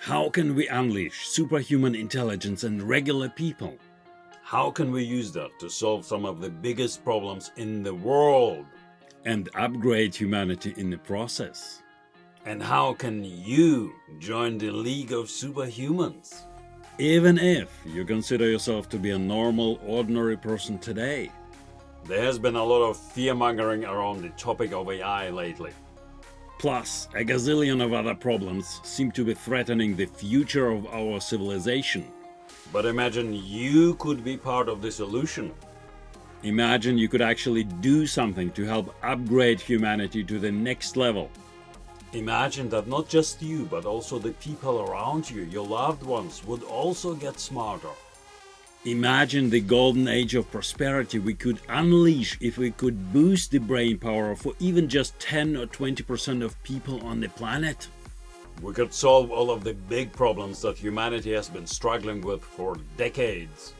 How can we unleash superhuman intelligence in regular people? How can we use that to solve some of the biggest problems in the world? And upgrade humanity in the process? And how can you join the League of Superhumans? Even if you consider yourself to be a normal, ordinary person today. There has been a lot of fear-mongering around the topic of AI lately. Plus, a gazillion of other problems seem to be threatening the future of our civilization. But imagine you could be part of the solution. Imagine you could actually do something to help upgrade humanity to the next level. Imagine that not just you, but also the people around you, your loved ones, would also get smarter. Imagine the golden age of prosperity we could unleash if we could boost the brain power for even just 10 or 20% of people on the planet. We could solve all of the big problems that humanity has been struggling with for decades.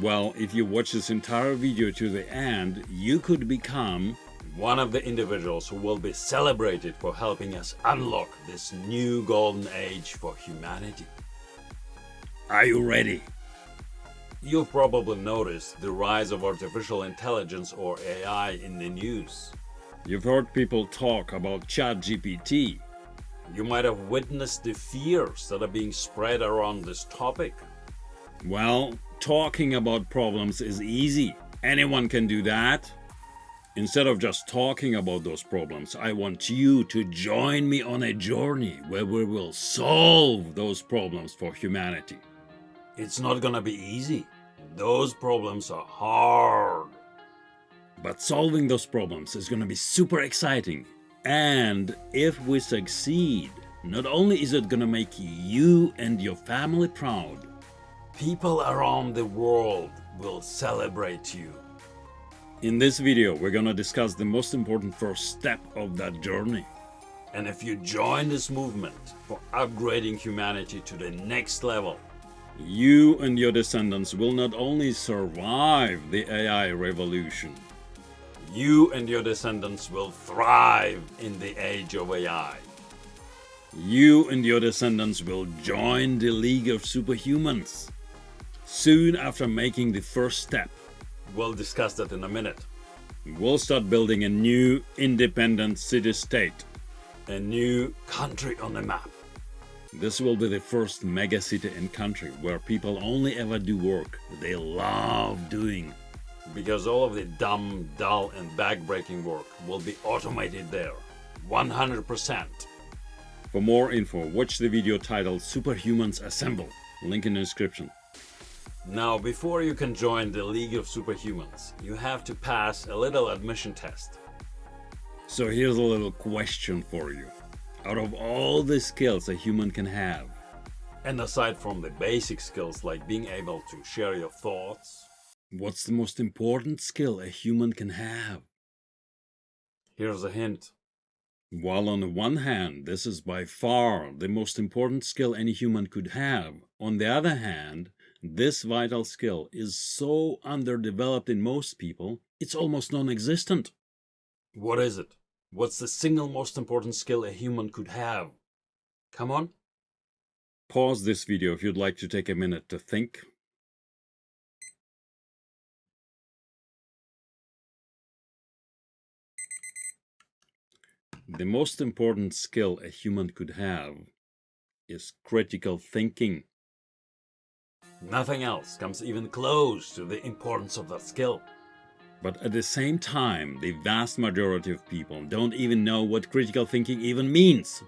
Well, if you watch this entire video to the end, you could become one of the individuals who will be celebrated for helping us unlock this new golden age for humanity. Are you ready? You've probably noticed the rise of artificial intelligence or AI in the news. You've heard people talk about ChatGPT. You might have witnessed the fears that are being spread around this topic. Well, talking about problems is easy. Anyone can do that. Instead of just talking about those problems, I want you to join me on a journey where we will solve those problems for humanity. It's not gonna be easy. Those problems are hard. But solving those problems is gonna be super exciting. And if we succeed, not only is it gonna make you and your family proud, people around the world will celebrate you. In this video, we're gonna discuss the most important first step of that journey. And if you join this movement for upgrading humanity to the next level, you and your descendants will not only survive the AI revolution, you and your descendants will thrive in the age of AI. You and your descendants will join the League of Superhumans. Soon after making the first step, we'll discuss that in a minute. We'll start building a new independent city-state. A new country on the map. This will be the first mega-city and country where people only ever do work they love doing. Because all of the dumb, dull and back-breaking work will be automated there. 100%. For more info, watch the video titled Superhumans Assemble. Link in the description. Now, before you can join the League of Superhumans, you have to pass a little admission test. So here's a little question for you. Out of all the skills a human can have, and aside from the basic skills like being able to share your thoughts, what's the most important skill a human can have? Here's a hint. While on the one hand, this is by far the most important skill any human could have, on the other hand, this vital skill is so underdeveloped in most people, it's almost non-existent. What is it? What's the single most important skill a human could have? Come on. Pause this video if you'd like to take a minute to think. The most important skill a human could have is critical thinking. Nothing else comes even close to the importance of that skill. But at the same time, the vast majority of people don't even know what critical thinking even means.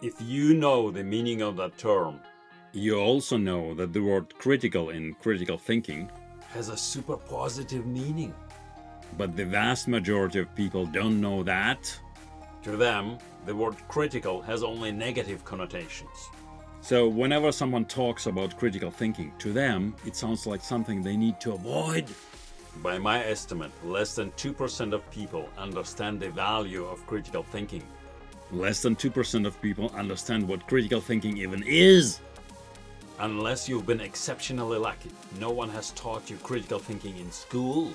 If you know the meaning of that term, you also know that the word critical in critical thinking has a super positive meaning. But the vast majority of people don't know that. To them, the word critical has only negative connotations. So whenever someone talks about critical thinking, to them, it sounds like something they need to avoid. By my estimate, less than 2% of people understand the value of critical thinking. Less than 2% of people understand what critical thinking even is. Unless you've been exceptionally lucky, no one has taught you critical thinking in school.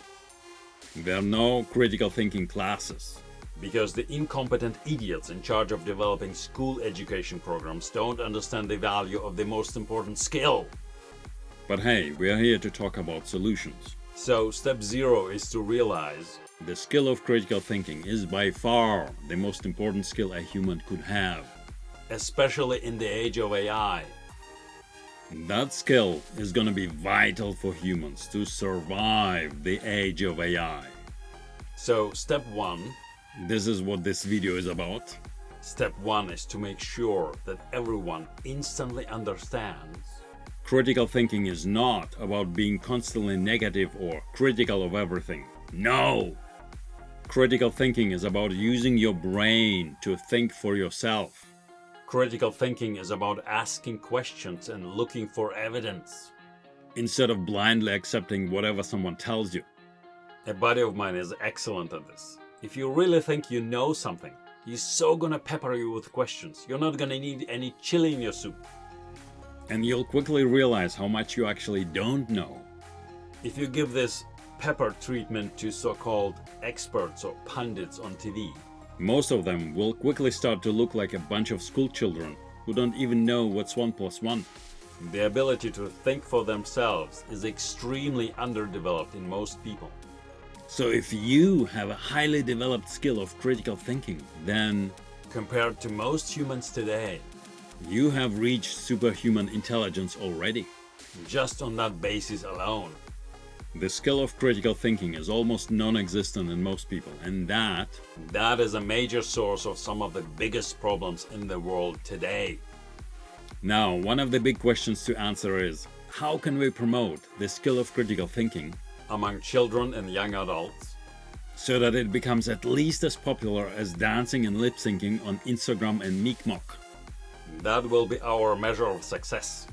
There are no critical thinking classes. Because the incompetent idiots in charge of developing school education programs don't understand the value of the most important skill. But hey, we are here to talk about solutions. So step 0 is to realize the skill of critical thinking is by far the most important skill a human could have. Especially in the age of AI. That skill is gonna be vital for humans to survive the age of AI. So step 1. This is what this video is about. Step 1 is to make sure that everyone instantly understands. Critical thinking is not about being constantly negative or critical of everything. No! Critical thinking is about using your brain to think for yourself. Critical thinking is about asking questions and looking for evidence. Instead of blindly accepting whatever someone tells you. A buddy of mine is excellent at this. If you really think you know something, he's so gonna pepper you with questions. You're not gonna need any chili in your soup. And you'll quickly realize how much you actually don't know. If you give this pepper treatment to so-called experts or pundits on TV, most of them will quickly start to look like a bunch of school children who don't even know what's 1 + 1. The ability to think for themselves is extremely underdeveloped in most people. So if you have a highly developed skill of critical thinking, then compared to most humans today, you have reached superhuman intelligence already. Just on that basis alone. The skill of critical thinking is almost non-existent in most people, and that is a major source of some of the biggest problems in the world today. Now, one of the big questions to answer is, how can we promote the skill of critical thinking among children and young adults so that it becomes at least as popular as dancing and lip-syncing on Instagram and Meekmock? That will be our measure of success.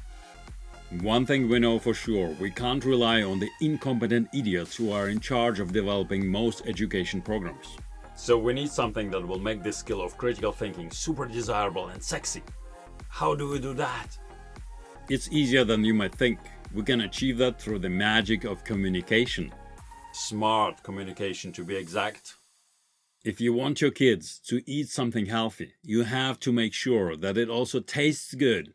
One thing we know for sure, we can't rely on the incompetent idiots who are in charge of developing most education programs. So we need something that will make this skill of critical thinking super desirable and sexy. How do we do that? It's easier than you might think. We can achieve that through the magic of communication. Smart communication, to be exact. If you want your kids to eat something healthy, you have to make sure that it also tastes good.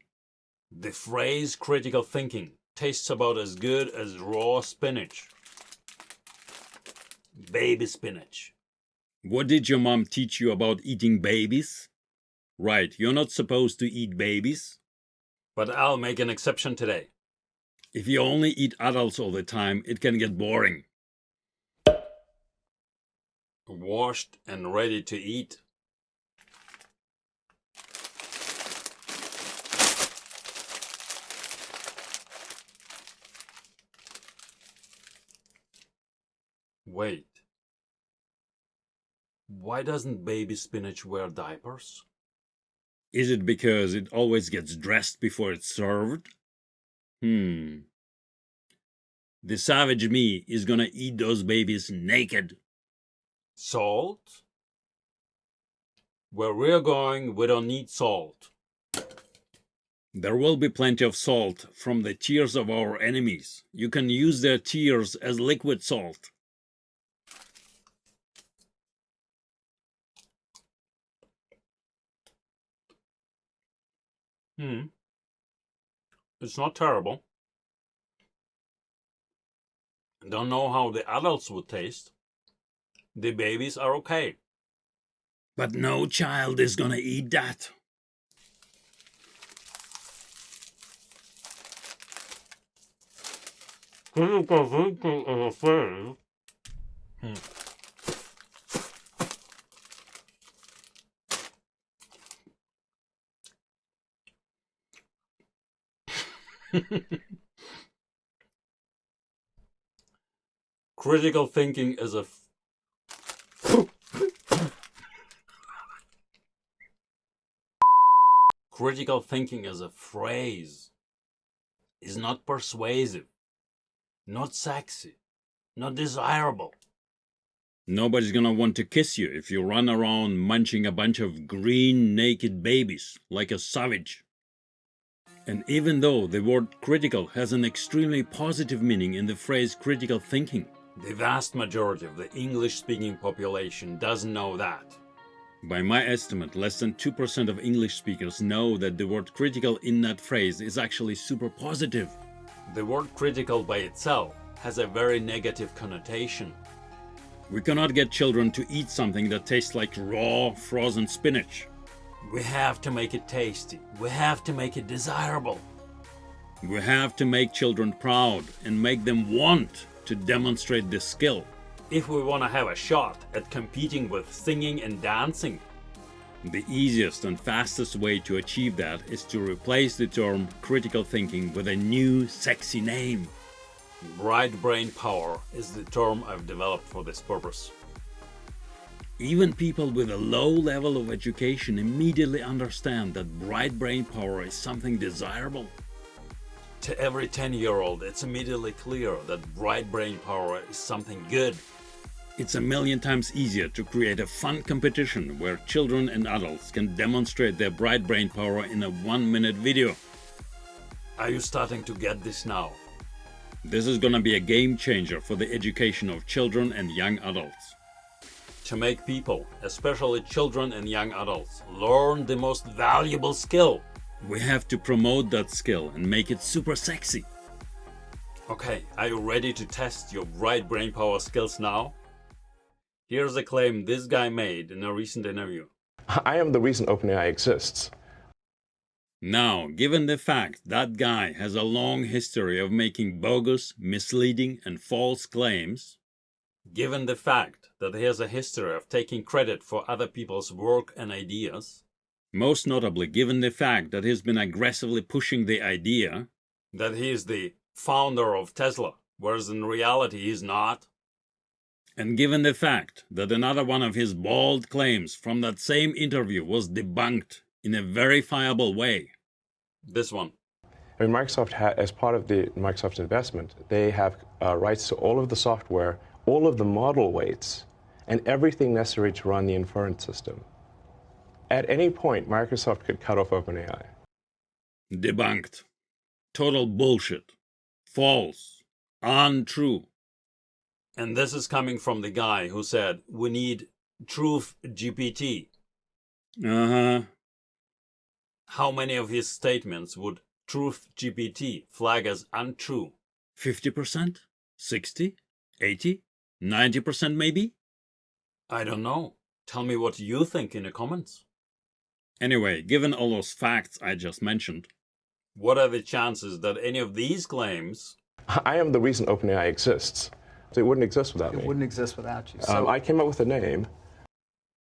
The phrase critical thinking tastes about as good as raw spinach. Baby spinach. What did your mom teach you about eating babies? Right, you're not supposed to eat babies. But I'll make an exception today. If you only eat adults all the time, it can get boring. Washed and ready to eat. Wait. Why doesn't baby spinach wear diapers? Is it because it always gets dressed before it's served? The savage me is gonna eat those babies naked. Salt? Where we're going, we don't need salt. There will be plenty of salt from the tears of our enemies. You can use their tears as liquid salt. It's not terrible. Don't know how the adults would taste. The babies are okay. But no child is gonna eat that. Critical thinking is a phrase. Critical thinking is a critical thinking as a phrase is not persuasive, not sexy, not desirable. Nobody's gonna want to kiss you if you run around munching a bunch of green naked babies like a savage. And even though the word critical has an extremely positive meaning in the phrase critical thinking, the vast majority of the English-speaking population doesn't know that. By my estimate, less than 2% of English speakers know that the word critical in that phrase is actually super positive. The word critical by itself has a very negative connotation. We cannot get children to eat something that tastes like raw, frozen spinach. We have to make it tasty. We have to make it desirable. We have to make children proud and make them want to demonstrate this skill. If we want to have a shot at competing with singing and dancing. The easiest and fastest way to achieve that is to replace the term critical thinking with a new, sexy name. Bright brain power is the term I've developed for this purpose. Even people with a low level of education immediately understand that bright brain power is something desirable. To every 10-year-old, it's immediately clear that bright brain power is something good. It's a million times easier to create a fun competition where children and adults can demonstrate their bright brain power in a 1-minute video. Are you starting to get this now? This is gonna be a game changer for the education of children and young adults. To make people, especially children and young adults, learn the most valuable skill. We have to promote that skill and make it super sexy. Okay, are you ready to test your bright brain power skills now? Here's a claim this guy made in a recent interview. I am the reason OpenAI exists. Now, given the fact that guy has a long history of making bogus, misleading, and false claims, given the fact that he has a history of taking credit for other people's work and ideas, most notably given the fact that he's been aggressively pushing the idea that he is the founder of Tesla, whereas in reality he's not, and given the fact that another one of his bold claims from that same interview was debunked in a verifiable way. This one. I mean, Microsoft, as part of the Microsoft investment, they have rights to all of the software, all of the model weights, and everything necessary to run the inference system. At any point, Microsoft could cut off OpenAI. Debunked. Total bullshit. False. Untrue. And this is coming from the guy who said, we need Truth GPT. Uh-huh. How many of his statements would Truth GPT flag as untrue? 50%? 60? 80? 90% maybe? I don't know. Tell me what you think in the comments. Anyway, given all those facts I just mentioned, what are the chances that any of these claims... I am the reason OpenAI exists. It wouldn't exist without me. It wouldn't exist without you. So I came up with a name.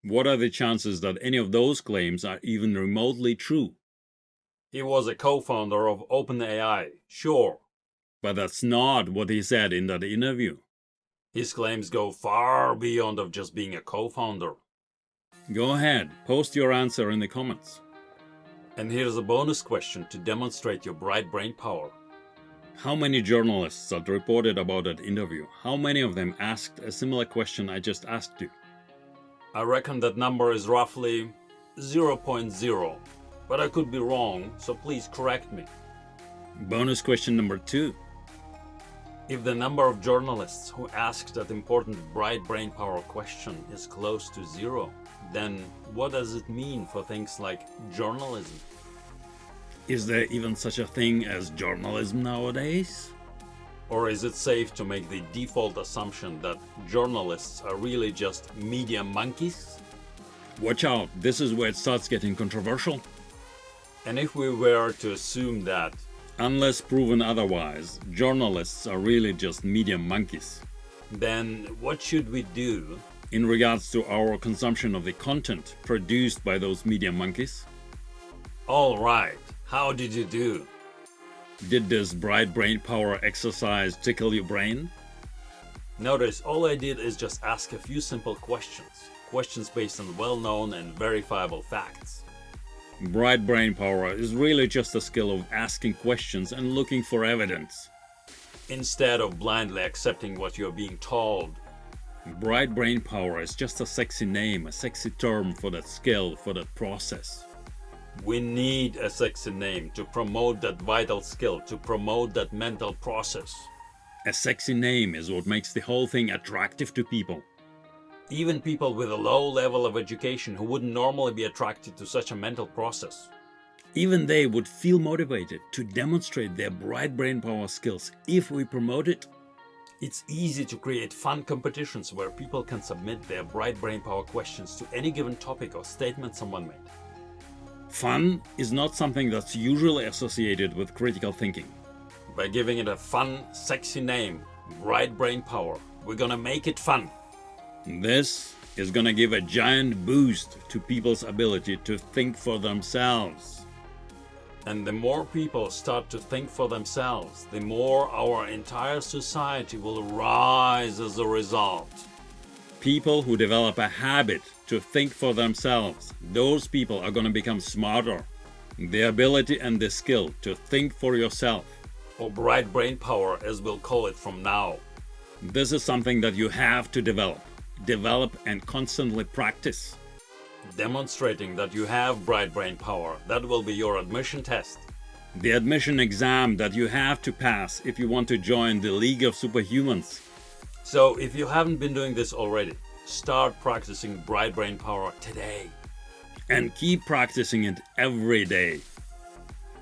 what are the chances that any of those claims are even remotely true? He was a co-founder of OpenAI, sure. But that's not what he said in that interview. His claims go far beyond of just being a co-founder. Go ahead, post your answer in the comments. And here's a bonus question to demonstrate your bright brain power. How many journalists that reported about that interview, how many of them asked a similar question I just asked you? I reckon that number is roughly 0.0, but I could be wrong, so please correct me. Bonus question number 2. If the number of journalists who asked that important bright brain power question is close to 0, then what does it mean for things like journalism? Is there even such a thing as journalism nowadays? Or is it safe to make the default assumption that journalists are really just media monkeys? Watch out, this is where it starts getting controversial. And if we were to assume that, unless proven otherwise, journalists are really just media monkeys, then what should we do in regards to our consumption of the content produced by those media monkeys? All right, how did you do? Did this bright brain power exercise tickle your brain? Notice all I did is just ask a few simple questions based on well-known and verifiable facts. Bright brain power is really just a skill of asking questions and looking for evidence, instead of blindly accepting what you're being told. Bright brain power is just a sexy name, a sexy term for that skill, for that process. We need a sexy name to promote that vital skill, to promote that mental process. A sexy name is what makes the whole thing attractive to people. Even people with a low level of education who wouldn't normally be attracted to such a mental process. Even they would feel motivated to demonstrate their bright brain power skills if we promote it. It's easy to create fun competitions where people can submit their bright brain power questions to any given topic or statement someone made. Fun is not something that's usually associated with critical thinking. By giving it a fun, sexy name, bright brain power, we're gonna make it fun. This is gonna give a giant boost to people's ability to think for themselves. And the more people start to think for themselves, the more our entire society will rise as a result. People who develop a habit to think for themselves, those people are gonna become smarter. The ability and the skill to think for yourself, or bright brain power as we'll call it from now. this is something that you have to develop and constantly practice. Demonstrating that you have bright brain power, that will be your admission test. The admission exam that you have to pass if you want to join the League of Superhumans. So if you haven't been doing this already, start practicing bright brain power today. And keep practicing it every day.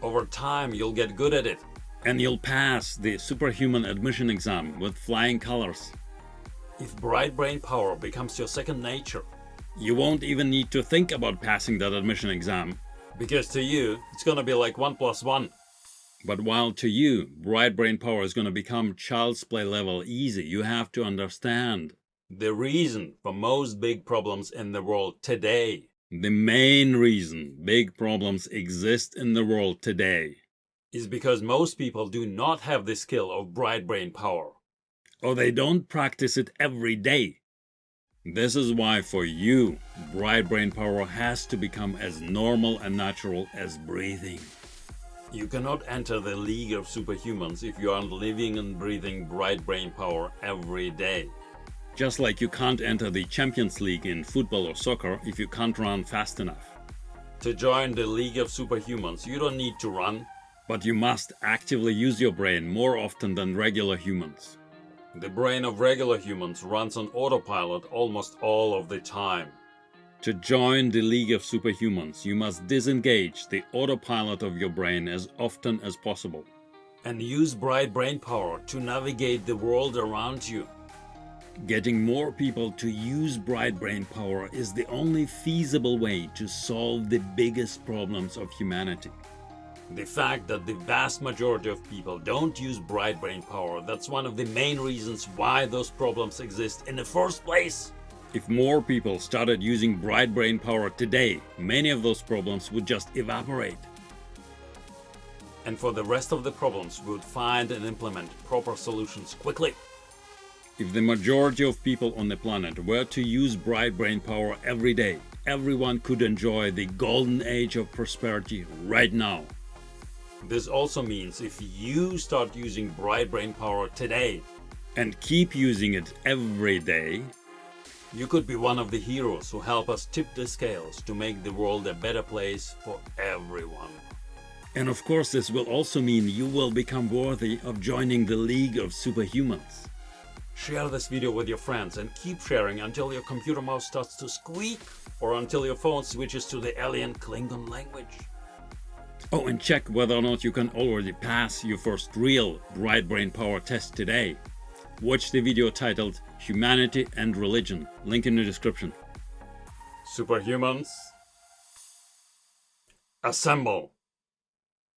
Over time, you'll get good at it. And you'll pass the Superhuman admission exam with flying colors. If bright brain power becomes your second nature, you won't even need to think about passing that admission exam. Because to you, it's gonna be like 1 + 1. But while to you, bright brain power is gonna become child's play level easy, you have to understand. The reason for most big problems in the world today. The main reason big problems exist in the world today. Is because most people do not have the skill of bright brain power. Or they don't practice it every day. This is why for you, bright brain power has to become as normal and natural as breathing. You cannot enter the League of Superhumans if you aren't living and breathing bright brain power every day. Just like you can't enter the Champions League in football or soccer if you can't run fast enough. To join the League of Superhumans, you don't need to run. But you must actively use your brain more often than regular humans. The brain of regular humans runs on autopilot almost all of the time. To join the League of Superhumans, you must disengage the autopilot of your brain as often as possible. And use bright brain power to navigate the world around you. Getting more people to use bright brain power is the only feasible way to solve the biggest problems of humanity. The fact that the vast majority of people don't use bright brain power, that's one of the main reasons why those problems exist in the first place. If more people started using bright brain power today, many of those problems would just evaporate. And for the rest of the problems, we would find and implement proper solutions quickly. If the majority of people on the planet were to use bright brain power every day, everyone could enjoy the golden age of prosperity right now. This also means if you start using bright brain power today and keep using it every day, you could be one of the heroes who help us tip the scales to make the world a better place for everyone. And of course, this will also mean you will become worthy of joining the League of Superhumans. Share this video with your friends and keep sharing until your computer mouse starts to squeak or until your phone switches to the alien Klingon language. Oh, and check whether or not you can already pass your first real bright brain power test today. Watch the video titled Humanity and Religion, link in the description. Superhumans, assemble!